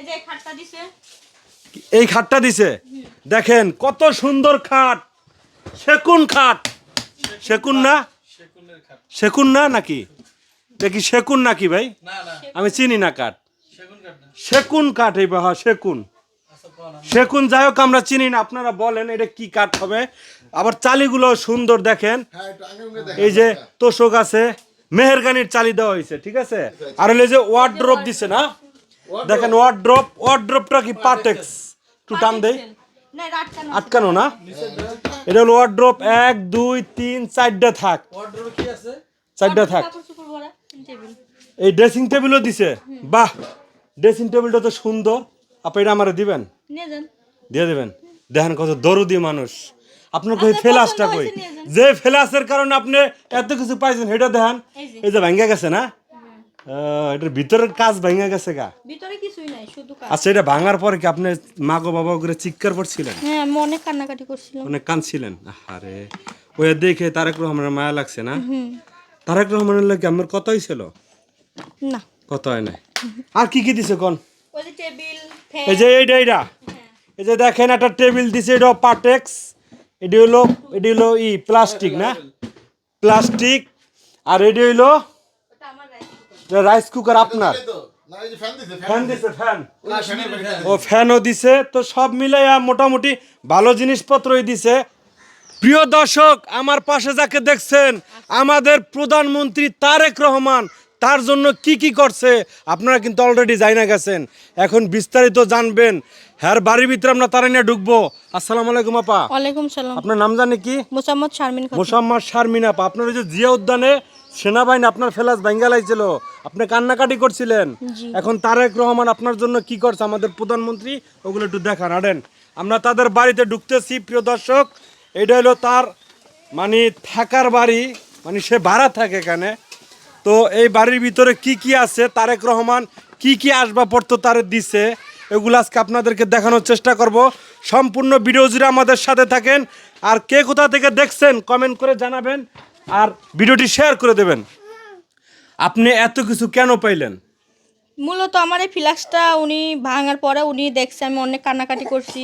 এই যে খাটটা দিছে, এই খাটটা দিছে, দেখেন কত সুন্দর খাট, সেগুন খাট। সেগুন না, সেগুন না নাকি, দেখি সেগুন নাকি ভাই, আমি চিনি না কাঠ, সেগুন কাঠ। এই বাহা সেগুন, সেগুন যাই হোক আমরা চিনি না, আপনারা বলেন এটা কি কাঠ হবে। আবার চালিগুলো সুন্দর দেখেন, এই যে তোষক আছে, মেহেরগানির চালি দেওয়া হয়েছে, ঠিক আছে। আর হলো যে ওয়ার্ড্রপ দিছে না, দেখেন ওয়ার্ড্রপ, ওয়ার্ড্রপটা কি পার্টেক্স, একটু টান দেই, না আটকানো আটকানো না, এটা হলো ওয়ার্ড্রপ 1 2 3 4টা থাক, চারটা থাক। কাপড় চোপড় ভরা টেবিল। এই ড্রেসিং টেবিলও দিছে, বাহ, ড্রেসিং টেবিলটা তো সুন্দর। আপনি এটা আমারে দিবেন, নিয়ে যান। দিয়ে দেবেন। দেখেন কত দরদি মানুষ, আপনার কই আপনার ফেলাসটা পছন্দ কই, হয়েছে নিয়ে যান। যে ফেলাসের কারণে আপনি এত কিছু পাইছেন সেটা দেখেন, এই যে ভাঙ্গা গেছে না, এটার ভিতরের কাজ ভাঙ্গা গেছে গা। ভিতরে কিছুই নাই, শুধু কাজ। আচ্ছা, এটা ভাঙার পরে কি আপনি মা গো বাবা করে চিৎকার করছিলেন, হ্যাঁ, আমি অনেক কান্নাকাটি করছিলাম। অনেক কাঁদছিলেন? আরে ওই দেখে তারেক রহমানের মায়া লাগছে না? তারেক রহমানের লাগে আমার কত হয়েছিল? না, কত হয় নাই। আর কি কি দিছে কোন? ওই যে টেবিল, এই যে এইটা এইটা, এই যে দেখেন একটা টেবিল দিছে, এটা পার্টেক্স, এটি হলো প্লাস্টিক না, প্লাস্টিক। আর এটি হইলো ওটা আমার রাইস কুকার আপনার, ফ্যান দিছে, ফ্যান, ও ফ্যানও দিছে, তো সব মিলাইয়া মোটামুটি ভালো জিনিসপত্রই দিছে। প্রিয় দর্শক, আমার পাশে যাকে দেখছেন, আমাদের প্রধানমন্ত্রী তারেক রহমান তার জন্য কি কি করছে আপনারা কিন্তু অলরেডি জানা গেছেন। এখন বিস্তারিত জানবেন, হ্যার বাড়ির ভিতরে আমরা তারা নিয়ে ঢুকবো। আসসালামু আলাইকুম আপা। ওয়ালাইকুম সালাম। আপনার নাম জানি কি? মোসাম্মদ শারমিন খাতুন। মোসাম্মদ শারমিন আপা। আপনার ওই যে জিয়া উদ্যানে সেনাবাহিনী আপনার ফেলাস ভাঙ্গা লাইছিল, আপনি কান্নাকাটি করছিলেন, জি। এখন তারেক রহমান আপনার জন্য কি করছে আমাদের প্রধানমন্ত্রী, ওগুলো একটু দেখান। আড়েন, আমরা তাদের বাড়িতে ঢুকতেছি। প্রিয় দর্শক, এটা হলো তার মানে থাকার বাড়ি, মানে সে ভাড়া থাকে এখানে। তো এই বাড়ির ভিতরে কি কি আছে, তারেক রহমান কি কি আসবাবপত্র তারে দিছে, এগুলো আজকে আপনাদেরকে দেখানোর চেষ্টা করব। সম্পূর্ণ ভিডিও জুড়ে আমাদের সাথে থাকেন। আর কে কোথা থেকে দেখছেন কমেন্ট করে জানাবেন, আর ভিডিওটি শেয়ার করে দেবেন। আপনি এত কিছু কেন পাইলেন? মূলত আমার এই ফ্লাক্সটা উনি ভাঙার পরে উনি দেখছে আমি অনেক কান্নাকাটি করছি,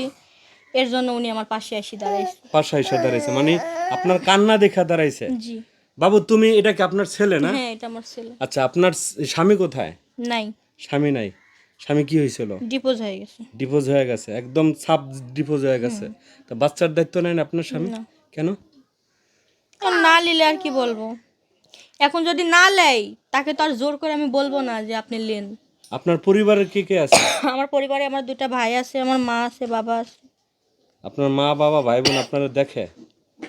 এর জন্য উনি আমার পাশে এসে দাঁড়াইছে। পাশা এসে দাঁড়াইছে, মানে আপনার কান্না দেখা দাঁড়াইছে। জি। বাবু, তুমি এটা কি আপনার ছেলে না? হ্যাঁ, এটা আমার ছেলে। আচ্ছা, আপনার স্বামী কোথায়? নাই, স্বামী নাই। স্বামী কি হয়েছিল? ডিপোজ হয়ে গেছে। ডিপোজ হয়ে গেছে, একদম সাব ডিপোজ হয়ে গেছে। তা বাচ্চার দায়িত্ব নেন আপনার স্বামী? না। কেন? আর না নিলে আর কি বলবো, এখন যদি না লেয় তাকে তো আর জোর করে আমি বলবো না যে আপনি নেন। আপনার পরিবারের কে কে আছে? আমার পরিবারে আমার দুটা ভাই আছে, আমার মা আছে, বাবা আছে। আপনার মা বাবা ভাই বোন আপনারা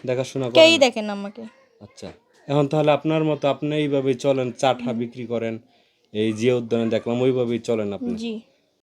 দেখাশোনা করেন? কেই দেখেন আমাকে। আচ্ছা, এখন তাহলে আপনার মতো আপনি এইভাবেই চলেন, চাটা বিক্রি করেন, এই জিয়া উদ্যানে দেখলাম ওইভাবেই চলেন আপনি? জি।